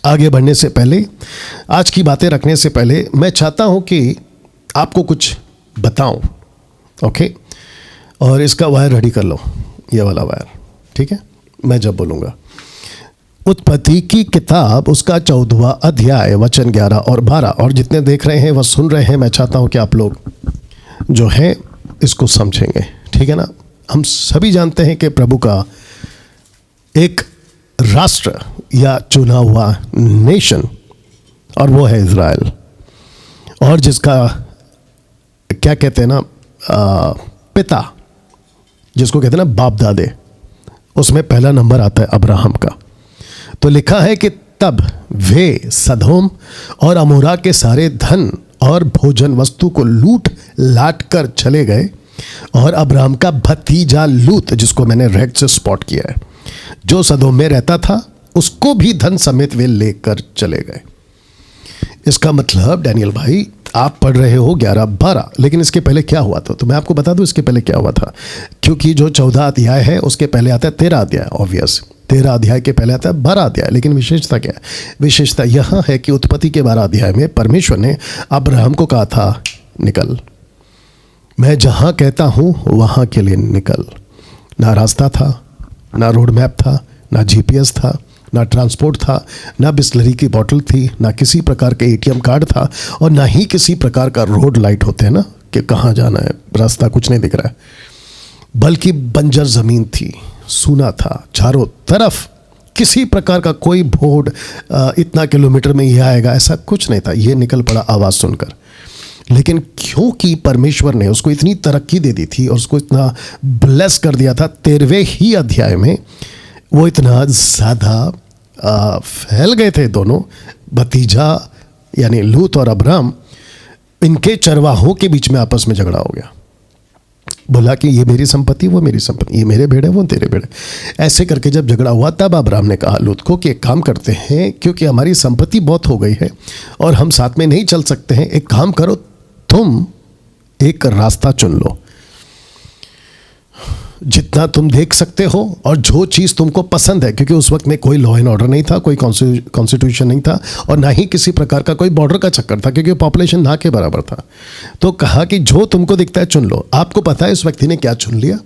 आगे बढ़ने से पहले, आज की बातें रखने से पहले मैं चाहता हूं कि आपको कुछ बताऊं, ओके? और इसका वायर रेडी कर लो, ये वाला वायर, ठीक है? मैं जब बोलूँगा। उत्पत्ति की किताब, उसका 14वां अध्याय, वचन 11 और 12, और जितने देख रहे हैं वह सुन रहे हैं, मैं चाहता हूं कि आप लोग जो हैं इसको समझेंगे, ठीक है ना? हम सभी जानते हैं कि प्रभु का एक राष्ट्र या चुना हुआ नेशन, और वो है इज़राइल, और जिसका क्या कहते हैं ना, पिता, जिसको कहते हैं ना बाप दादे, उसमें पहला नंबर आता है अब्राहम का। तो लिखा है कि तब वे सदोम और अमोरा के सारे धन और भोजन वस्तु को लूट लाट कर चले गए, और अब्राहम का भतीजा लूत, जिसको मैंने रेड से स्पॉट किया है, जो सदोम में रहता था, उसको भी धन समेत वे लेकर चले गए। इसका मतलब डैनियल भाई, आप पढ़ रहे हो 11-12, लेकिन इसके पहले क्या हुआ था? तो मैं आपको बता दूं इसके पहले क्या हुआ था, क्योंकि जो 14 अध्याय है उसके पहले आता है 13 अध्याय, ऑब्वियस 13 अध्याय के पहले आता है 12 अध्याय। लेकिन विशेषता क्या है? विशेषता यह है कि उत्पत्ति के 12 अध्याय में परमेश्वर ने अब्राहम को कहा था, निकल, मैं जहाँ कहता हूँ वहाँ के लिए निकल। ना रास्ता था, ना रोड मैप था, ना GPS था, ना ट्रांसपोर्ट था, ना बिस्लरी की बोतल थी, ना किसी प्रकार के ATM कार्ड था, और ना ही किसी प्रकार का रोड लाइट होते हैं ना कि कहाँ जाना है, रास्ता कुछ नहीं दिख रहा है, बल्कि बंजर ज़मीन थी, सूना था चारों तरफ, किसी प्रकार का कोई बोर्ड इतना किलोमीटर में ये आएगा ऐसा कुछ नहीं था। ये निकल पड़ा आवाज़ सुनकर। लेकिन क्योंकि परमेश्वर ने उसको इतनी तरक्की दे दी थी और उसको इतना ब्लेस कर दिया था, 13वें ही अध्याय में वो इतना ज़्यादा फैल गए थे दोनों, भतीजा यानी लूत और अब्राम, इनके चरवाहों के बीच में आपस में झगड़ा हो गया। बोला कि ये मेरी संपत्ति, वो मेरी संपत्ति, ये मेरे भेड़े, वो तेरे भेड़े। ऐसे करके जब झगड़ा हुआ, तब अब्राम ने कहा लूत को कि एक काम करते हैं, क्योंकि हमारी संपत्ति बहुत हो गई है और हम साथ में नहीं चल सकते हैं, एक काम करो, तुम एक रास्ता चुन लो, जितना तुम देख सकते हो और जो चीज़ तुमको पसंद है, क्योंकि उस वक्त में कोई लॉ एंड ऑर्डर नहीं था, कोई कॉन्स्टिट्यूशन नहीं था, और ना ही किसी प्रकार का कोई बॉर्डर का चक्कर था, क्योंकि पॉपुलेशन ना के बराबर था। तो कहा कि जो तुमको दिखता है चुन लो। आपको पता है इस व्यक्ति ने क्या चुन लिया?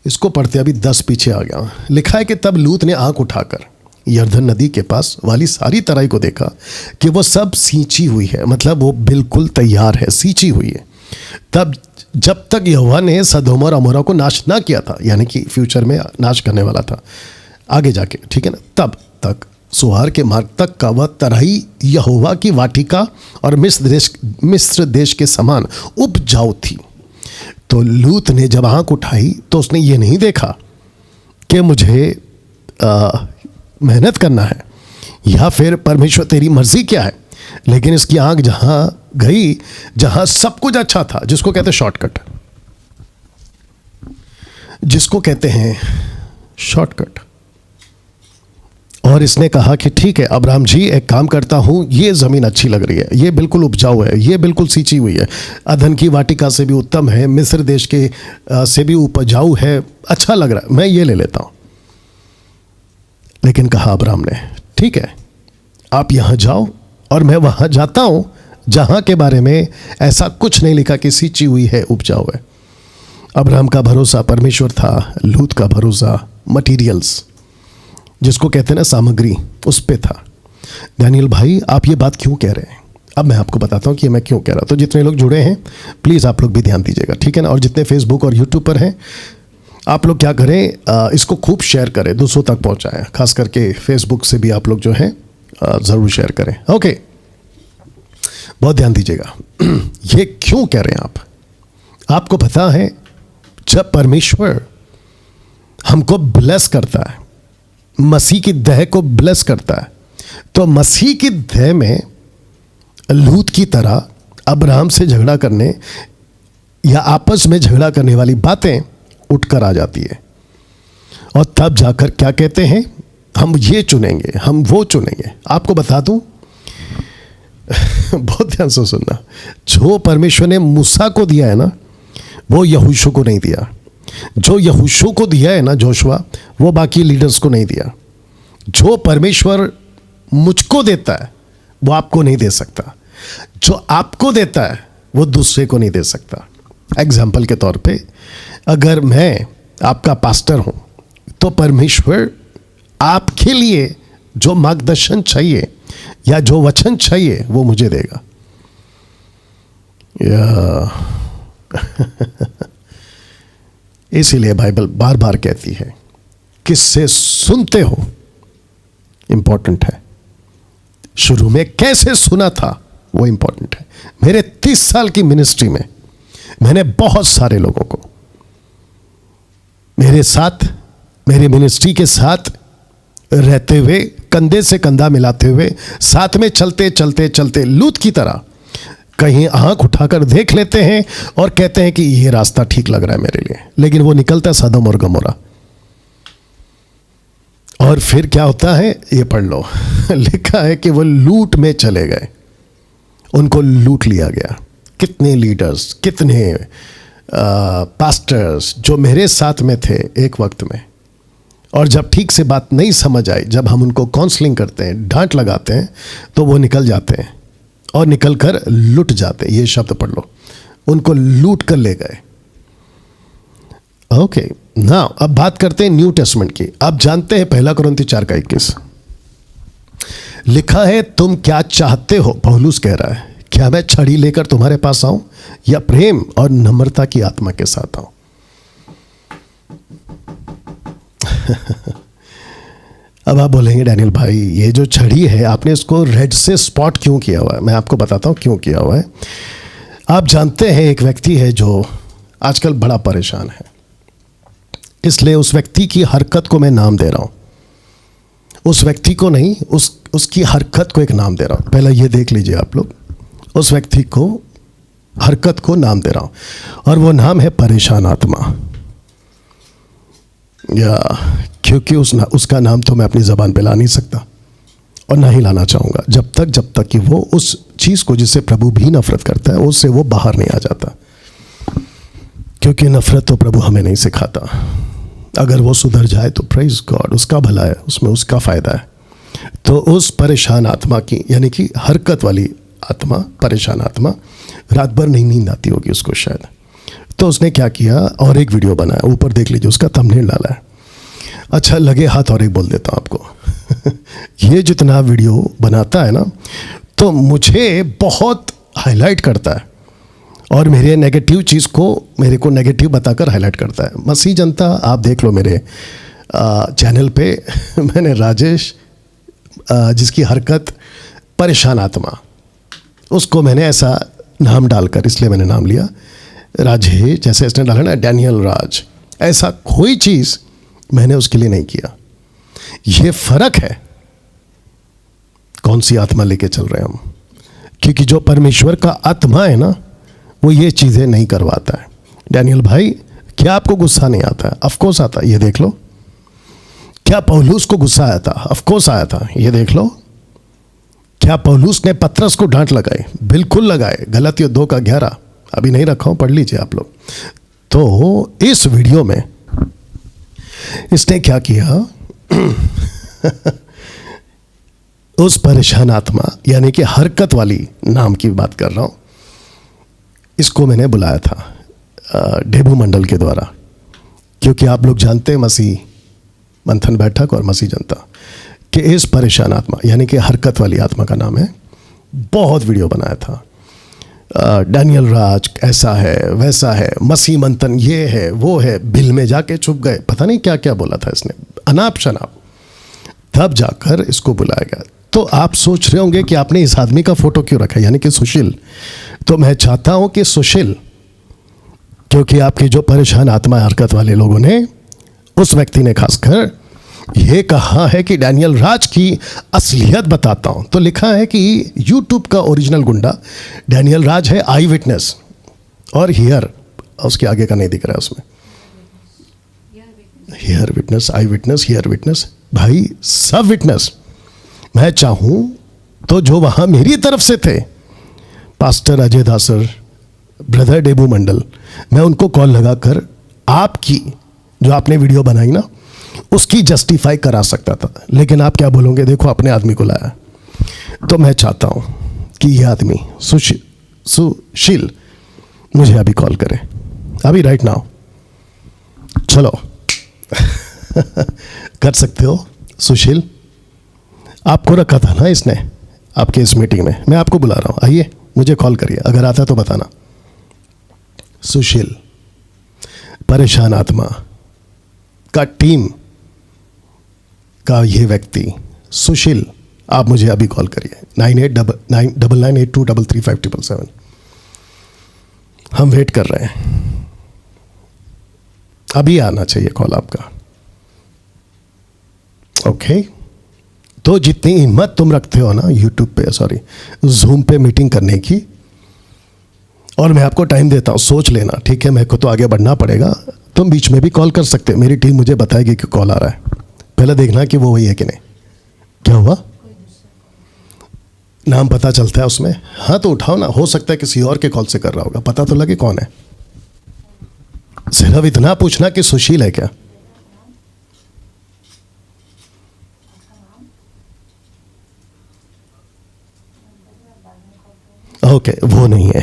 इसको पढ़ते अभी 10 पीछे आ गया। लिखा है कि तब लूत ने आंख उठाकर यरदन नदी के पास वाली सारी तराई को देखा कि वो सब सींची हुई है, मतलब वो बिल्कुल तैयार है, सींची हुई है। तब जब तक यहोवा ने सदोम और अमोरा को नाश ना किया था, यानी कि फ्यूचर में नाश करने वाला था आगे जाके, ठीक है ना, तब तक सुहार के मार्ग तक का वह तराई यहोवा की वाटिका और मिस्र देश के समान उपजाऊ थी। तो लूत ने जब आंख उठाई तो उसने ये नहीं देखा कि मुझे मेहनत करना है या फिर परमेश्वर तेरी मर्जी क्या है, लेकिन इसकी आंख जहां गई, जहां सब कुछ अच्छा था, जिसको कहते हैं शॉर्टकट, जिसको कहते हैं शॉर्टकट, और इसने कहा कि ठीक है अब्राहम जी, एक काम करता हूं, ये ज़मीन अच्छी लग रही है, ये बिल्कुल उपजाऊ है, ये बिल्कुल सींची हुई है, अदन की वाटिका से भी उत्तम है, मिस्र देश के से भी उपजाऊ है, अच्छा लग रहा है, मैं ये ले लेता हूं। लेकिन कहा अब्राहम ने, ठीक है आप यहां जाओ और मैं वहां जाता हूं जहां के बारे में ऐसा कुछ नहीं लिखा कि सींची हुई है, उपजाऊ है। अब्राहम का भरोसा परमेश्वर था, लूत का भरोसा मटीरियल्स, जिसको कहते हैं ना सामग्री, उस पे था। डैनियल भाई आप ये बात क्यों कह रहे हैं? अब मैं आपको बताता हूँ कि मैं क्यों कह रहा हूँ। तो जितने लोग जुड़े हैं प्लीज़ आप लोग भी ध्यान दीजिएगा, ठीक है ना, और जितने फेसबुक और यूट्यूब पर हैं आप लोग क्या करें, इसको खूब शेयर करें, दूसरों तक पहुँचाएं, खास करके फेसबुक से भी आप लोग जो हैं ज़रूर शेयर करें, ओके। बहुत ध्यान दीजिएगा। ये क्यों कह रहे हैं आप? आपको पता है जब परमेश्वर हमको ब्लेस करता है, मसीह की देह को ब्लेस करता है, तो मसीह की देह में लूत की तरह अब्राहम से झगड़ा करने या आपस में झगड़ा करने वाली बातें उठकर आ जाती है, और तब जाकर क्या कहते हैं, हम ये चुनेंगे, हम वो चुनेंगे। आपको बता दूं बहुत ध्यान से सुनना, जो परमेश्वर ने मूसा को दिया है ना, वो यहोशू को नहीं दिया। जो यहोशू को दिया है ना जोशुआ, वो बाकी लीडर्स को नहीं दिया। जो परमेश्वर मुझको देता है वो आपको नहीं दे सकता, जो आपको देता है वो दूसरे को नहीं दे सकता। एग्जाम्पल के तौर पे अगर मैं आपका पास्टर हूं तो परमेश्वर आपके लिए जो मार्गदर्शन चाहिए या जो वचन चाहिए वो मुझे देगा। इसीलिए बाइबल बार बार कहती है किससे सुनते हो इंपॉर्टेंट है, शुरू में कैसे सुना था वो इंपॉर्टेंट है। मेरे 30 साल की मिनिस्ट्री में मैंने बहुत सारे लोगों को मेरे साथ, मेरी मिनिस्ट्री के साथ रहते हुए, कंधे से कंधा मिलाते हुए, साथ में चलते चलते चलते लूत की तरह कहीं आंख उठाकर देख लेते हैं और कहते हैं कि ये रास्ता ठीक लग रहा है मेरे लिए, लेकिन वो निकलता है सदोम और गमोरा। और फिर क्या होता है ये पढ़ लो लिखा है कि वो लूट में चले गए, उनको लूट लिया गया। कितने लीडर्स, कितने पास्टर्स जो मेरे साथ में थे एक वक्त में, और जब ठीक से बात नहीं समझ आई, जब हम उनको काउंसलिंग करते हैं, डांट लगाते हैं, तो वो निकल जाते हैं और निकल कर लुट जाते हैं। ये शब्द पढ़ लो, उनको लूट कर ले गए। ओके नाउ अब बात करते हैं न्यू टेस्टमेंट की। आप जानते हैं 1 कुरिन्थी 4:21 लिखा है, तुम क्या चाहते हो, पौलुस कह रहा है, क्या मैं छड़ी लेकर तुम्हारे पास आऊं या प्रेम और नम्रता की आत्मा के साथ आऊं? अब आप बोलेंगे डैनियल भाई ये जो छड़ी है आपने इसको रेड से स्पॉट क्यों किया हुआ है? मैं आपको बताता हूं क्यों किया हुआ है। आप जानते हैं एक व्यक्ति है जो आजकल बड़ा परेशान है, इसलिए उस व्यक्ति की हरकत को मैं नाम दे रहा हूं। उस व्यक्ति को नहीं, उसकी हरकत को एक नाम दे रहा हूं। पहले ये देख लीजिए आप लोग, उस व्यक्ति को, हरकत को नाम दे रहा हूं और वो नाम है परेशान आत्मा। या क्योंकि उसका नाम तो मैं अपनी ज़बान पे ला नहीं सकता और ना ही लाना चाहूँगा जब तक कि वो उस चीज़ को जिससे प्रभु भी नफरत करता है उससे वो बाहर नहीं आ जाता, क्योंकि नफरत तो प्रभु हमें नहीं सिखाता। अगर वो सुधर जाए तो प्रेज गॉड, उसका भला है, उसमें उसका फ़ायदा है। तो उस परेशान आत्मा की, यानी कि हरकत वाली आत्मा, परेशान आत्मा, रात भर नहीं नींद आती होगी उसको शायद, तो उसने क्या किया और एक वीडियो बनाया, ऊपर देख लीजिए, उसका थंबनेल डाला है। अच्छा लगे हाथ और एक बोल देता हूँ आपको ये जितना वीडियो बनाता है ना तो मुझे बहुत हाईलाइट करता है और मेरे नेगेटिव चीज़ को मेरे को नेगेटिव बताकर हाईलाइट करता है। मसीह जनता आप देख लो मेरे चैनल पे मैंने राजेश जिसकी हरकत परेशान आत्मा, उसको मैंने ऐसा नाम डालकर, इसलिए मैंने नाम लिया राजेश, जैसे इसने डाला ना डैनियल राज, ऐसा कोई चीज़ मैंने उसके लिए नहीं किया। ये फर्क है कौन सी आत्मा लेके चल रहे हैं हम, क्योंकि जो परमेश्वर का आत्मा है ना वो ये चीज़ें नहीं करवाता है। डैनियल भाई क्या आपको गुस्सा नहीं आता है? ऑफ कोर्स आता है, ये देख लो। क्या पौलुस को गुस्सा आया था? ऑफ कोर्स आया था, ये देख लो। क्या पौलुस ने पतरस को डांट लगाई? बिल्कुल लगाए। गलातियों 2:11 अभी नहीं रखा हूं, पढ़ लीजिए आप लोग। तो इस वीडियो में इसने क्या किया उस परेशान आत्मा, यानी कि हरकत वाली नाम की बात कर रहा हूं, इसको मैंने बुलाया था डेबू मंडल के द्वारा, क्योंकि आप लोग जानते हैं मसीह मंथन बैठक और मसीह जनता कि इस परेशान आत्मा यानी कि हरकत वाली आत्मा का नाम है। बहुत वीडियो बनाया था, डैनियल राज ऐसा है वैसा है, मसीह मंथन ये है वो है, बिल में जाके छुप गए, पता नहीं क्या क्या बोला था इसने, अनाप शनाप। तब जाकर इसको बुलाया गया। तो आप सोच रहे होंगे कि आपने इस आदमी का फोटो क्यों रखा, यानी कि सुशील। तो मैं चाहता हूं कि सुशील, क्योंकि आपकी जो परेशान आत्मा हरकत वाले लोगों ने, उस व्यक्ति ने खासकर ये कहा है कि डैनियल राज की असलियत बताता हूं। तो लिखा है कि यूट्यूब का ओरिजिनल गुंडा डैनियल राज है, आई विटनेस, और हियर उसके आगे का नहीं दिख रहा है उसमें, here witness, I witness, here witness, भाई सब विटनेस। मैं चाहूं तो जो वहां मेरी तरफ से थे, पास्टर अजय दासर, ब्रदर डेबू मंडल, मैं उनको कॉल लगाकर आपकी जो आपने वीडियो बनाई ना उसकी जस्टिफाई करा सकता था। लेकिन आप क्या बोलोगे, देखो अपने आदमी को लाया। तो मैं चाहता हूं कि यह आदमी सुशील मुझे अभी कॉल करे, अभी राइट नाउ। चलो कर सकते हो सुशील? आपको रखा था ना इसने आपके इस मीटिंग में, मैं आपको बुला रहा हूं, आइए मुझे कॉल करिए, अगर आता तो बताना। सुशील, परेशान आत्मा का टीम का ये व्यक्ति सुशील, आप मुझे अभी कॉल करिए 989982335777। हम वेट कर रहे हैं, अभी आना चाहिए कॉल आपका। ओके तो जितनी हिम्मत तुम रखते हो ना यूट्यूब पे, सॉरी जूम पे मीटिंग करने की, और मैं आपको टाइम देता हूँ, सोच लेना, ठीक है? मेरे को तो आगे बढ़ना पड़ेगा, तुम बीच में भी कॉल कर सकते हो, मेरी टीम मुझे बताएगी कि कॉल आ रहा है, पहले देखना कि वो वही है कि नहीं। क्या हुआ? नाम पता चलता है उसमें? हाँ तो उठाओ ना, हो सकता है किसी और के कॉल से कर रहा होगा, पता तो लगे कौन है। सिर्फ इतना पूछना कि सुशील है क्या। ओके वो नहीं है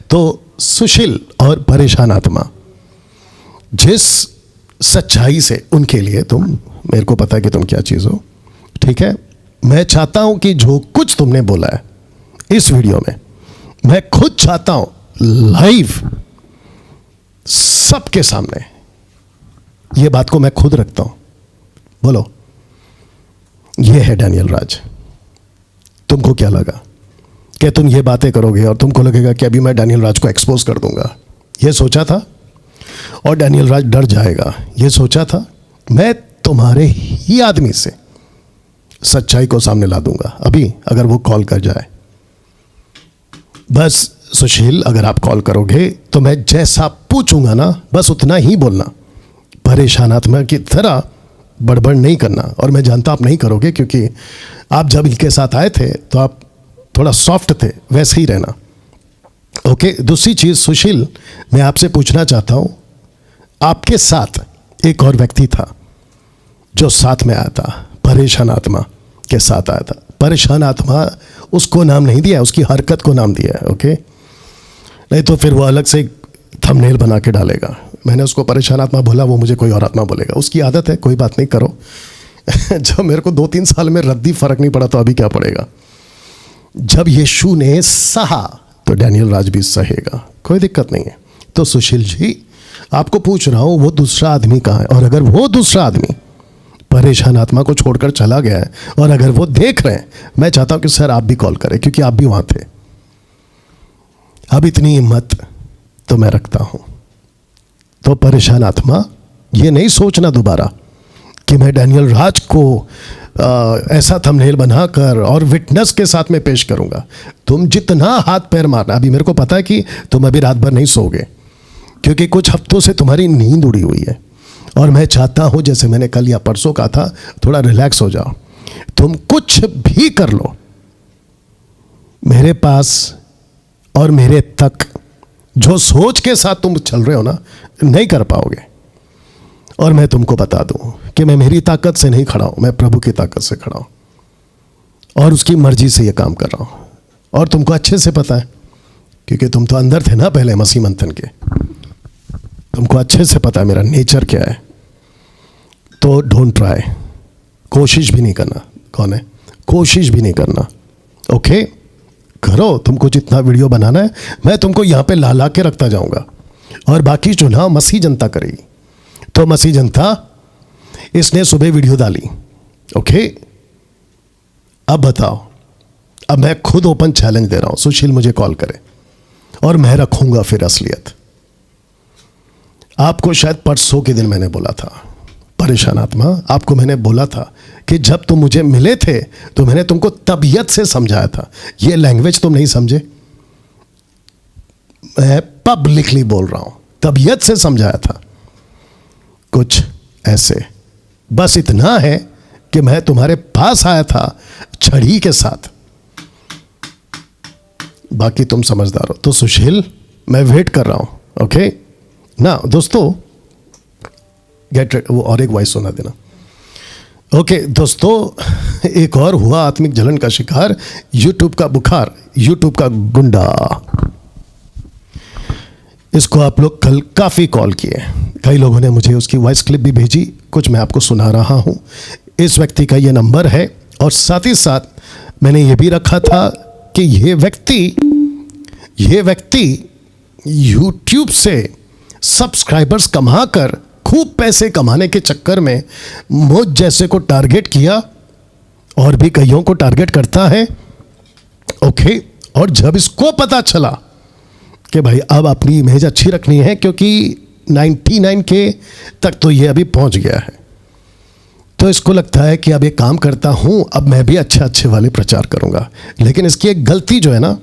तो सुशील और परेशान आत्मा, जिस सच्चाई से उनके लिए तुम, मेरे को पता है कि तुम क्या चीज़ हो, ठीक है? मैं चाहता हूं कि जो कुछ तुमने बोला है इस वीडियो में, मैं खुद चाहता हूं लाइव सबके सामने ये बात को मैं खुद रखता हूं। बोलो, ये है डैनियल राज। तुमको क्या लगा कि तुम ये बातें करोगे और तुमको लगेगा कि अभी मैं डैनियल राज को एक्सपोज कर दूंगा? ये सोचा था? और डैनियल राज डर जाएगा, ये सोचा था? मैं तुम्हारे ही आदमी से सच्चाई को सामने ला दूंगा अभी, अगर वो कॉल कर जाए। बस सुशील, अगर आप कॉल करोगे तो मैं जैसा पूछूंगा ना बस उतना ही बोलना, परेशान आत्मा की तरह बड़बड़ नहीं करना। और मैं जानता आप नहीं करोगे, क्योंकि आप जब इनके साथ आए थे तो आप थोड़ा सॉफ्ट थे, वैसे ही रहना। ओके दूसरी चीज़ सुशील, मैं आपसे पूछना चाहता हूं, आपके साथ एक और व्यक्ति था जो साथ में आया था, परेशान आत्मा के साथ आया था। परेशान आत्मा उसको नाम नहीं दिया, उसकी हरकत को नाम दिया है। ओके नहीं तो फिर वो अलग से थंबनेल बना के डालेगा, मैंने उसको परेशान आत्मा बोला, वो मुझे कोई और आत्मा बोलेगा, उसकी आदत है, कोई बात नहीं करो जब मेरे को 2-3 साल में रद्दी फर्क नहीं पड़ा तो अभी क्या पड़ेगा। जब यीशु ने सहा तो डैनियल राज भी सहेगा, कोई दिक्कत नहीं है। तो सुशील जी, आपको पूछ रहा हूं वो दूसरा आदमी कहाँ है, और अगर वो दूसरा आदमी परेशान आत्मा को छोड़कर चला गया है और अगर वो देख रहे हैं, मैं चाहता हूं कि सर आप भी कॉल करें, क्योंकि आप भी वहां थे। अब इतनी हिम्मत तो मैं रखता हूं। तो परेशान आत्मा, ये नहीं सोचना दोबारा कि मैं डैनियल राज को ऐसा थंबनेल बनाकर और विटनेस के साथ में पेश करूंगा। तुम जितना हाथ पैर मारना, अभी मेरे को पता है कि तुम अभी रात भर नहीं सोओगे, क्योंकि कुछ हफ्तों से तुम्हारी नींद उड़ी हुई है, और मैं चाहता हूं, जैसे मैंने कल या परसों कहा था, थोड़ा रिलैक्स हो जाओ। तुम कुछ भी कर लो, मेरे पास और मेरे तक जो सोच के साथ तुम चल रहे हो ना, नहीं कर पाओगे। और मैं तुमको बता दूं कि मैं मेरी ताकत से नहीं खड़ा हूं, मैं प्रभु की ताकत से खड़ा हूं और उसकी मर्जी से ये काम कर रहा हूं। और तुमको अच्छे से पता है, क्योंकि तुम तो अंदर थे ना पहले मसीह मंथन के, तुमको अच्छे से पता है मेरा नेचर क्या है। तो डोंट ट्राई, कोशिश भी नहीं करना। कौन है? कोशिश भी नहीं करना। ओके करो, तुमको जितना वीडियो बनाना है मैं तुमको यहाँ पे ला के रखता जाऊंगा, और बाकी चुनाव मसीह जनता करेगी। तो मसीह जनता, इसने सुबह वीडियो डाली, ओके अब बताओ, अब मैं खुद ओपन चैलेंज दे रहा हूं, सुशील मुझे कॉल करे और मैं रखूंगा फिर असलियत। आपको शायद परसों के दिन मैंने बोला था, परेशान आत्मा, आपको मैंने बोला था कि जब तुम मुझे मिले थे तो मैंने तुमको तबीयत से समझाया था। ये लैंग्वेज तुम नहीं समझे, मैं पब्लिकली बोल रहा हूं, तबीयत से समझाया था। कुछ ऐसे, बस इतना है कि मैं तुम्हारे पास आया था छड़ी के साथ, बाकी तुम समझदार हो। तो सुशील, मैं वेट कर रहा हूं। ओके ना दोस्तों, गेट रेडी। वो और एक वॉइस सुना देना। ओके दोस्तों, एक और हुआ आत्मिक जलन का शिकार, यूट्यूब का बुखार, यूट्यूब का गुंडा। इसको आप लोग कल काफ़ी कॉल किए, कई लोगों ने मुझे उसकी वॉइस क्लिप भी भेजी, कुछ मैं आपको सुना रहा हूँ। इस व्यक्ति का ये नंबर है और साथ ही साथ मैंने ये भी रखा था कि ये व्यक्ति यूट्यूब से सब्सक्राइबर्स कमाकर खूब पैसे कमाने के चक्कर में मुझ जैसे को टारगेट किया और भी कईयों को टारगेट करता है। ओके, और जब इसको पता चला कि भाई अब अपनी इमेज अच्छी रखनी है, क्योंकि 99K तक तो ये अभी पहुंच गया है, तो इसको लगता है कि अब एक काम करता हूं, अब मैं भी अच्छे वाले प्रचार करूंगा। लेकिन इसकी एक गलती जो है ना,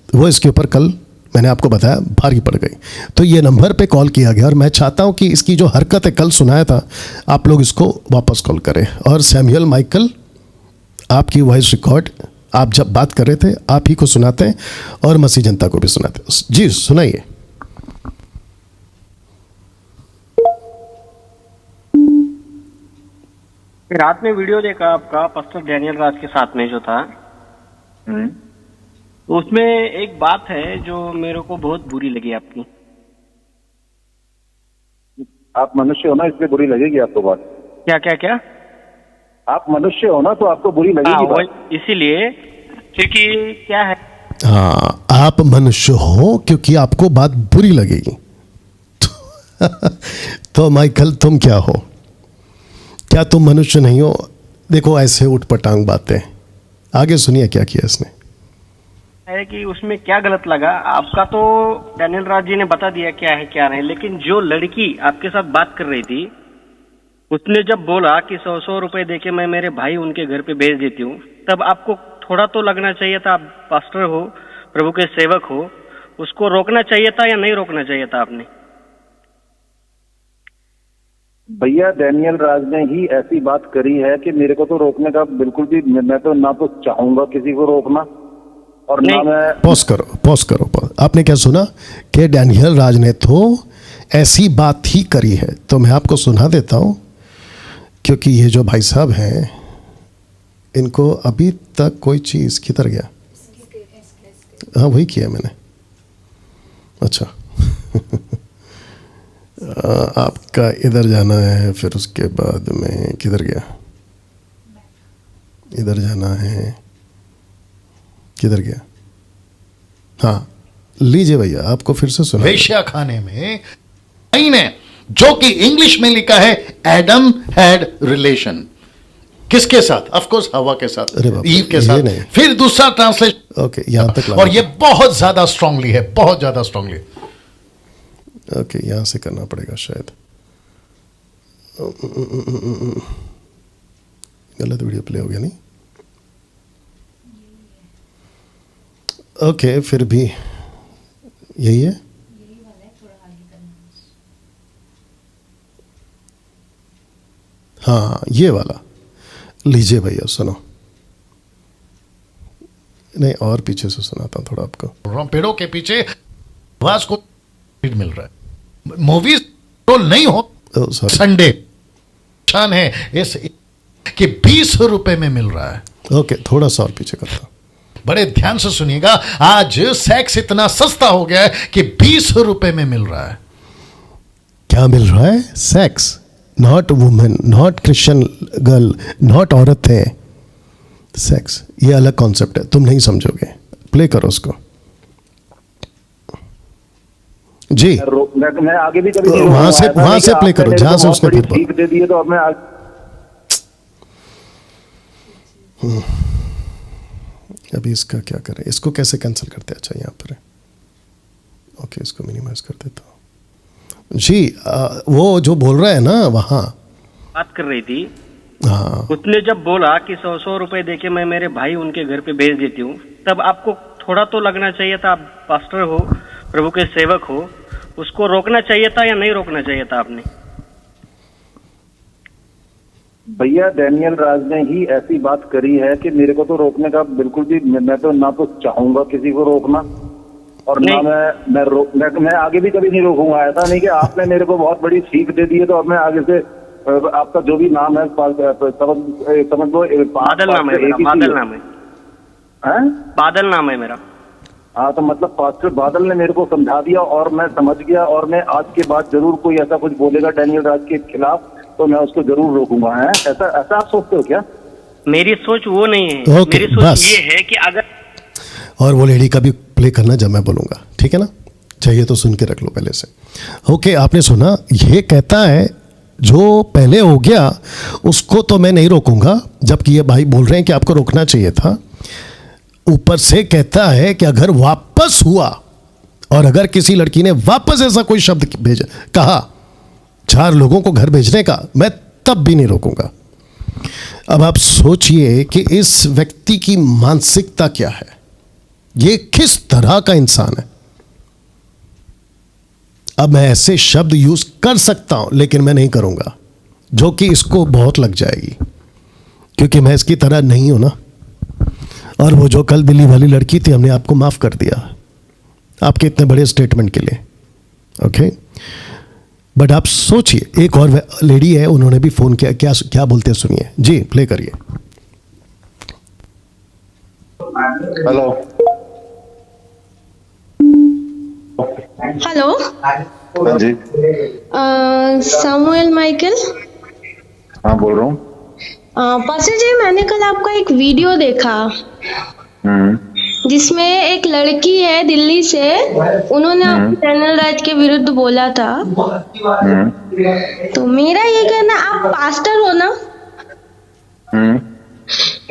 वो इसके ऊपर कल मैंने आपको बताया भारी पड़ गई। तो ये नंबर पे कॉल किया गया और मैं चाहता हूं कि इसकी जो हरकत है कल सुनाया था, आप लोग इसको वापस कॉल करें। और सैमुअल माइकल, आपकी वॉइस रिकॉर्ड आप जब बात कर रहे थे आप ही को सुनाते हैं और मसीह जनता को भी सुनाते हैं। जी सुनाइए। रात में वीडियो देखा आपका पास्टर डैनियल राज के साथ में जो था, तो उसमें एक बात है जो मेरे को बहुत बुरी लगी आपकी। आप मनुष्य हो ना, इसलिए बुरी लगेगी आपको बात। क्या क्या क्या? आप मनुष्य हो ना, तो आपको बुरी लगेगी बात। इसीलिए क्योंकि क्या है, हाँ, आप मनुष्य हो क्योंकि आपको बात बुरी लगेगी। तो माइकल तुम क्या हो? क्या तुम मनुष्य नहीं हो? देखो ऐसे उठपटांग बातें। आगे सुनिए क्या किया इसने। है कि उसमें क्या गलत लगा आपका, तो डैनियल राज जी ने बता दिया क्या है क्या नहीं, लेकिन जो लड़की आपके साथ बात कर रही थी, उसने जब बोला कि 100 रुपए देके मैं मेरे भाई उनके घर पे भेज देती हूँ, तब आपको थोड़ा तो लगना चाहिए था। आप पास्टर हो, प्रभु के सेवक हो, उसको रोकना चाहिए था या नहीं रोकना चाहिए था आपने? भैया डैनियल राज ने ही ऐसी बात करी है कि मेरे को तो रोकने का बिल्कुल भी, मैं तो ना तो चाहूंगा किसी को रोकना और ना मैं। पॉज करो। आपने क्या सुना कि डैनियल राज ने तो ऐसी बात ही करी है? तो मैं आपको सुना देता हूं, क्योंकि ये जो भाई साहब हैं इनको अभी तक कोई चीज़ किधर गया? हाँ वही किया मैंने। अच्छा आपका इधर जाना है, फिर उसके बाद में किधर गया? इधर जाना है, किधर गया? हाँ लीजिए भैया, आपको फिर से सुना। वेश्या खाने में ने जो कि इंग्लिश में लिखा है एडम हैड रिलेशन किसके साथ? ऑफ कोर्स हवा के साथ, ईव के साथ। फिर दूसरा ट्रांसलेशन ओके यहां तक और ये बहुत ज्यादा स्ट्रांगली है, बहुत ज्यादा स्ट्रांगली। ओके यहां से करना पड़ेगा शायद, गलत वीडियो प्ले हो गया नहीं? ओके फिर भी यही है। हाँ ये वाला लीजिए भैया सुनो। नहीं और पीछे से सुनाता हूँ थोड़ा आपको। पेड़ों के पीछे आवाज को मिल रहा है, मूवीज रोल नहीं हो। संडे शान है इस कि 20 रुपए में मिल रहा है। ओके थोड़ा सा और पीछे करता हूं। बड़े ध्यान से सुनिएगा, आज सेक्स इतना सस्ता हो गया है कि 20 रुपए में मिल रहा है। क्या मिल रहा है? Sex, not women, not Christian girl, not औरत है, सेक्स। ये अलग कॉन्सेप्ट है, तुम नहीं समझोगे। प्ले करो उसको जी। मैं आगे भी कभी वहां से प्ले करो जहां से उसने फिर ठीक दे दिए, तो अब मैं अभी इसका क्या करें? इसको कैसे कैंसिल करते हैं? अच्छा यहाँ पर है। ओके इसको मिनिमाइज कर देता हूँ जी। वो जो बोल रहा है ना वहाँ बात कर रही थी, हाँ उसने जब बोला कि 100 रुपए देके मैं मेरे भाई उनके घर पे भेज देती हूँ, तब आपको थोड़ा तो लगना चाहिए था। आप पास्टर हो, प्रभु के सेवक हो, उसको रोकना चाहिए था या नहीं रोकना चाहिए था आपने? भैया डैनियल राज ने ही ऐसी बात करी है कि मेरे को तो रोकने का बिल्कुल भी, मैं तो ना तो चाहूंगा किसी को रोकना और ना मैं आगे भी कभी नहीं रोकूंगा। ऐसा नहीं कि आपने मेरे को बहुत बड़ी सीख दे दी है तो अब मैं आगे से आपका जो भी नाम है समझ लो बादल नाम है मेरा, बादल नाम है, हैं? बादल नाम है मेरा। हाँ, तो मतलब पास्टर बादल ने मेरे को समझा दिया और मैं समझ गया, और मैं आज के बाद जरूर कोई ऐसा कुछ बोलेगा डैनियल राज के खिलाफ तो मैं उसको जरूर रोकूंगा। है ऐसा ऐसा आप सोचते हो क्या? मेरी सोच वो नहीं है, Okay, मेरी सोच बस। ये है कि अगर और वो लेडी का भी प्ले करना जब मैं बोलूँगा, ठीक है ना? चाहिए तो सुन के रख लो पहले से। ओके, आपने सुना, ये कहता है जो पहले हो गया उसको तो मैं नहीं रोकूंगा, जबकि ये भाई बोल रहे हैं कि आपको रोकना चाहिए था। ऊपर से कहता है कि अगर वापस हुआ और अगर किसी लड़की ने वापस ऐसा कोई शब्द भेजा, कहा 4 लोगों को घर भेजने का, मैं तब भी नहीं रोकूंगा। अब आप सोचिए कि इस व्यक्ति की मानसिकता क्या है, ये किस तरह का इंसान है। अब मैं ऐसे शब्द यूज कर सकता हूं लेकिन मैं नहीं करूंगा, जो कि इसको बहुत लग जाएगी, क्योंकि मैं इसकी तरह नहीं हूं ना। और वो जो कल दिल्ली वाली लड़की थी, हमने आपको माफ कर दिया आपके इतने बड़े स्टेटमेंट के लिए। ओके, बट आप सोचिए, एक और लेडी है, उन्होंने भी फोन किया, क्या क्या बोलते हैं सुनिए जी, प्ले करिए। हेलो हेलो, हाँ जी, सामुएल माइकल। हाँ बोल रहा हूँ। पास्टर जी, मैंने कल आपका एक वीडियो देखा जिसमें एक लड़की है दिल्ली से, उन्होंने आपको डैनियल राज के विरुद्ध बोला था। तो मेरा ये कहना, आप पास्टर हो ना,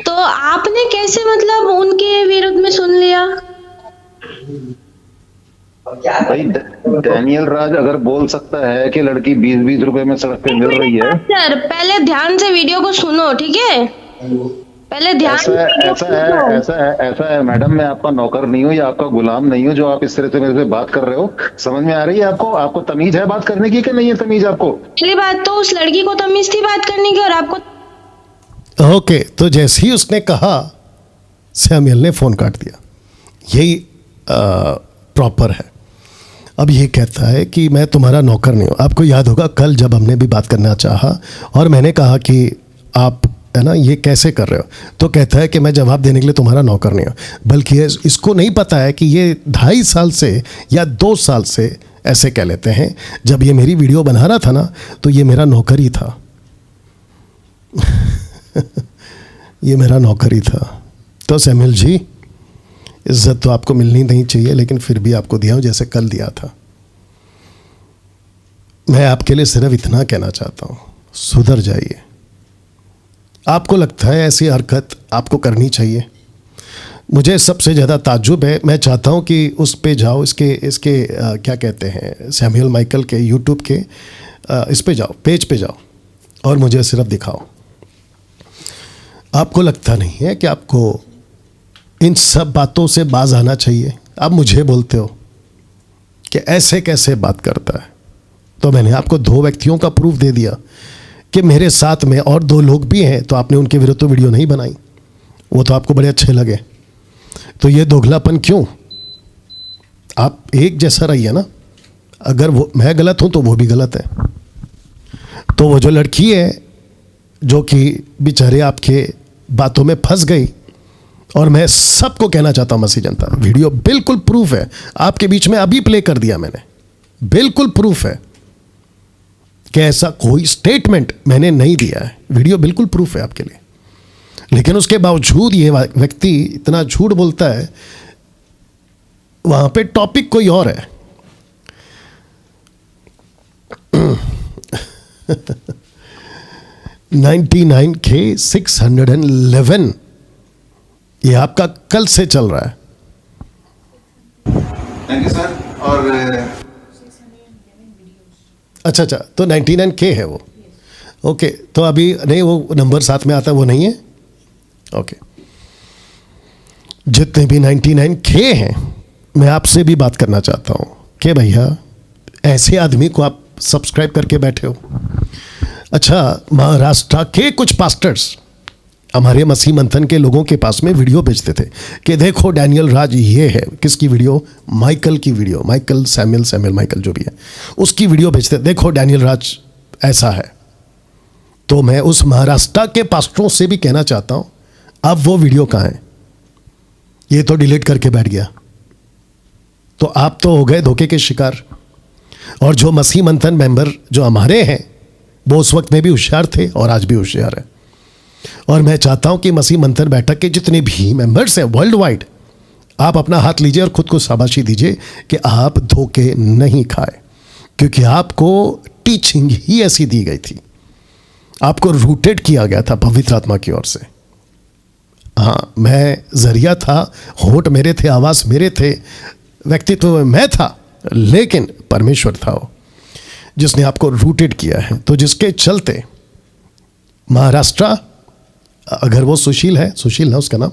तो आपने कैसे मतलब उनके विरुद्ध में सुन लिया? भाई डैनियल राज अगर बोल सकता है कि लड़की 20-20 रुपए में सड़क पे मिल रही है, सर पहले ध्यान से वीडियो को सुनो, ठीक है? पहले ध्यान से वीडियो को सुनो। ऐसा है मैडम, मैं आपका नौकर नहीं हूँ या आपका गुलाम नहीं हूँ जो आप इस तरह से मेरे से बात कर रहे हो। समझ में आ रही है आपको? आपको तमीज है बात करने की कि नहीं है तमीज आपको? पहली बात तो उस लड़की को तमीज थी बात करने की, और आपको ओके, तो जैसे ही उसने कहा, सैमुअल ने फोन काट दिया। यही प्रॉपर है। अब ये कहता है कि मैं तुम्हारा नौकर नहीं हूँ। आपको याद होगा कल जब हमने भी बात करना चाहा और मैंने कहा कि आप है ना ये कैसे कर रहे हो, तो कहता है कि मैं जवाब देने के लिए तुम्हारा नौकर नहीं हूँ, बल्कि इसको नहीं पता है कि ये 2.5 साल से या 2 साल से ऐसे कह लेते हैं। जब ये मेरी वीडियो बना रहा था ना, तो ये मेरा नौकर ही था। ये मेरा नौकर ही था। तो सैमुअल जी, इज्जत तो आपको मिलनी नहीं चाहिए, लेकिन फिर भी आपको दिया हूं जैसे कल दिया था। मैं आपके लिए सिर्फ इतना कहना चाहता हूं, सुधर जाइए। आपको लगता है ऐसी हरकत आपको करनी चाहिए? मुझे सबसे ज़्यादा ताज्जुब है, मैं चाहता हूं कि उस पे जाओ, इसके क्या कहते हैं, सैमुअल माइकल के यूट्यूब के इस पे जाओ, पेज पे जाओ और मुझे सिर्फ दिखाओ। आपको लगता नहीं है कि आपको इन सब बातों से बाज आना चाहिए? आप मुझे बोलते हो कि ऐसे कैसे बात करता है, तो मैंने आपको 2 व्यक्तियों का प्रूफ दे दिया कि मेरे साथ में और 2 लोग भी हैं, तो आपने उनके विरुद्ध तो वीडियो नहीं बनाई, वो तो आपको बड़े अच्छे लगे। तो ये दोगलापन क्यों? आप एक जैसा रहिए ना। अगर वो मैं गलत हूं तो वो भी गलत है। तो वो जो लड़की है जो कि बेचारे आपके बातों में फंस गई, और मैं सबको कहना चाहता हूं, मसीह जनता, वीडियो बिल्कुल प्रूफ है आपके बीच में, अभी प्ले कर दिया मैंने, बिल्कुल प्रूफ है कि ऐसा कोई स्टेटमेंट मैंने नहीं दिया है। वीडियो बिल्कुल प्रूफ है आपके लिए, लेकिन उसके बावजूद ये व्यक्ति इतना झूठ बोलता है। वहां पे टॉपिक कोई और है। 99K611 ये आपका कल से चल रहा है। Thank you sir. और अच्छा, तो 99K है वो। ओके, तो अभी नहीं, वो नंबर साथ में आता है वो नहीं है। ओके, जितने भी 99K हैं, मैं आपसे भी बात करना चाहता हूं कि भैया ऐसे आदमी को आप सब्सक्राइब करके बैठे हो। अच्छा, महाराष्ट्र के कुछ पास्टर्स हमारे मसीह मंथन के लोगों के पास में वीडियो भेजते थे कि देखो डैनियल राज ये है। किसकी वीडियो? माइकल की वीडियो, माइकल सैमुअल माइकल जो भी है, उसकी वीडियो भेजते, देखो डैनियल राज ऐसा है। तो मैं उस महाराष्ट्र के पास्टरों से भी कहना चाहता हूं, अब वो वीडियो कहाँ है? ये तो डिलीट करके बैठ गया। तो आप तो हो गए धोखे के शिकार। और जो मसीह मंथन मेंबर जो हमारे हैं, वो उस वक्त में भी होशियार थे और आज भी होशियार है। और मैं चाहता हूं कि मसीह मंथन बैठक के जितने भी मेंबर्स हैं वर्ल्ड वाइड, आप अपना हाथ लीजिए और खुद को शाबाशी दीजिए कि आप धोखे नहीं खाए, क्योंकि आपको टीचिंग ही ऐसी दी गई थी, आपको रूटेड किया गया था पवित्र आत्मा की ओर से। हाँ, मैं जरिया था, होठ मेरे थे, आवाज़ मेरे थे, व्यक्तित्व मैं था, लेकिन परमेश्वर था वो जिसने आपको रूटेड किया है। तो जिसके चलते महाराष्ट्र, अगर वो सुशील है, सुशील ना उसका नाम,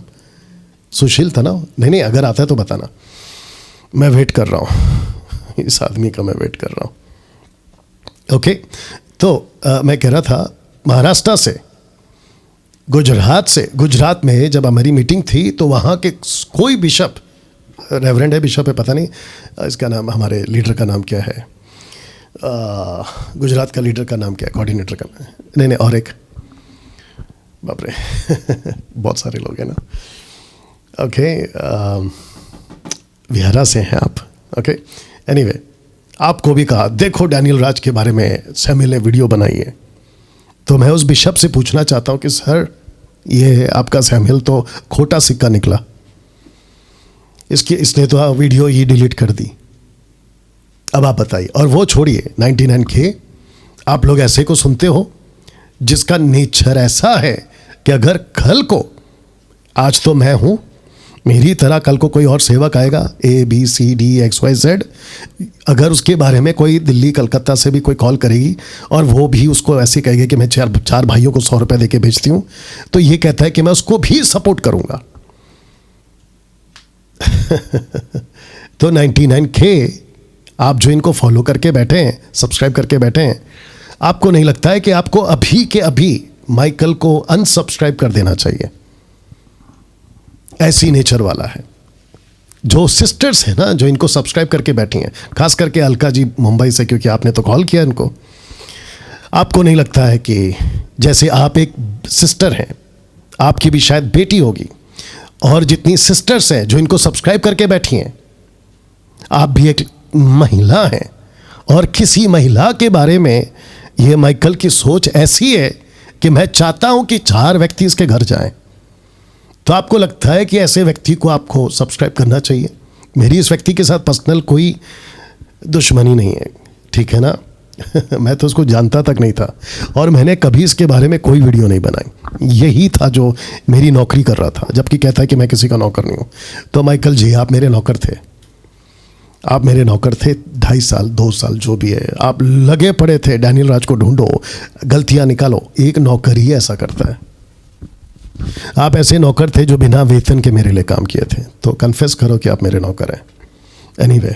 सुशील था ना? नहीं, अगर आता है तो बताना, मैं वेट कर रहा हूँ इस आदमी का, मैं वेट कर रहा हूँ। ओके, तो मैं कह रहा था महाराष्ट्र से, गुजरात में जब हमारी मीटिंग थी तो वहाँ के कोई बिशप, रेवरेंड है, बिशप है, पता नहीं इसका नाम, हमारे लीडर का नाम क्या है, गुजरात का लीडर का नाम क्या है, कोऑर्डिनेटर का, नहीं, और एक, बाप रे बहुत सारे लोग हैं ना। ओके, विहारा से हैं आप। ओके, एनीवे, आपको भी कहा देखो डैनियल राज के बारे में सैमुअल ने वीडियो बनाई है। तो मैं उस बिशप से पूछना चाहता हूं कि सर, ये आपका सैमुअल तो खोटा सिक्का निकला, इसने तो वीडियो ही डिलीट कर दी। अब आप बताइए। और वो छोड़िए 99K, आप लोग ऐसे को सुनते हो जिसका नेचर ऐसा है कि अगर कल को, आज तो मैं हूं, मेरी तरह कल को कोई और सेवक आएगा, ABCDXYZ, अगर उसके बारे में कोई दिल्ली कलकत्ता से भी कोई कॉल करेगी और वो भी उसको ऐसे कहेगी कि मैं चार भाइयों को 100 रुपये देके भेजती हूँ, तो ये कहता है कि मैं उसको भी सपोर्ट करूँगा। तो 99K, आप जो इनको फॉलो करके बैठे हैं, सब्सक्राइब करके बैठे हैं, आपको नहीं लगता है कि आपको अभी के अभी माइकल को अनसब्सक्राइब कर देना चाहिए? ऐसी नेचर वाला है। जो सिस्टर्स हैं ना, जो इनको सब्सक्राइब करके बैठी हैं, खास करके अलका जी मुंबई से, क्योंकि आपने तो कॉल किया इनको, आपको नहीं लगता है कि जैसे आप एक सिस्टर हैं, आपकी भी शायद बेटी होगी, और जितनी सिस्टर्स हैं जो इनको सब्सक्राइब करके बैठी हैं, आप भी एक महिला हैं, और किसी महिला के बारे में ये माइकल की सोच ऐसी है कि मैं चाहता हूं कि 4 व्यक्ति इसके घर जाएं। तो आपको लगता है कि ऐसे व्यक्ति को आपको सब्सक्राइब करना चाहिए? मेरी इस व्यक्ति के साथ पर्सनल कोई दुश्मनी नहीं है, ठीक है ना? मैं तो उसको जानता तक नहीं था, और मैंने कभी इसके बारे में कोई वीडियो नहीं बनाई। यही था जो मेरी नौकरी कर रहा था, जबकि कहता है कि मैं किसी का नौकर नहीं हूँ। तो माइकल जी, आप मेरे नौकर थे, आप मेरे नौकर थे 2.5 साल 2 साल जो भी है, आप लगे पड़े थे, डैनियल राज को ढूंढो, गलतियां निकालो। एक नौकर ही ऐसा करता है। आप ऐसे नौकर थे जो बिना वेतन के मेरे लिए काम किए थे, तो कन्फेस करो कि आप मेरे नौकर हैं। एनीवे